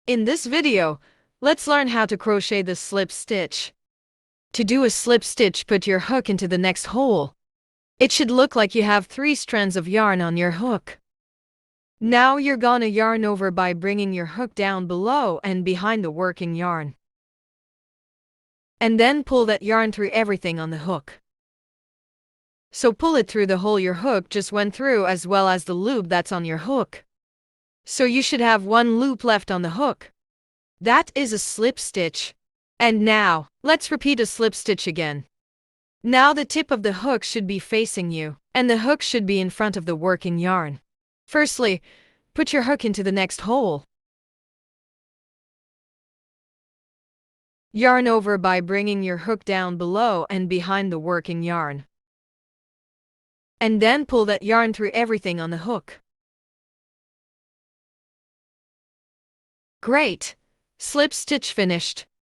In this video, let's learn how to crochet the slip stitch. To do a slip stitch, put your hook into the next hole. It should look like you have 3 strands of yarn on your hook. Now you're gonna yarn over by bringing your hook down below and behind the working yarn. And then pull that yarn through everything on the hook. So pull it through the hole your hook just went through as well as the loop that's on your hook. So you should have 1 loop left on the hook. That is a slip stitch. And now, let's repeat a slip stitch again. Now the tip of the hook should be facing you, and the hook should be in front of the working yarn. Firstly, put your hook into the next hole. Yarn over by bringing your hook down below and behind the working yarn. And then pull that yarn through everything on the hook. Great! Slip stitch finished.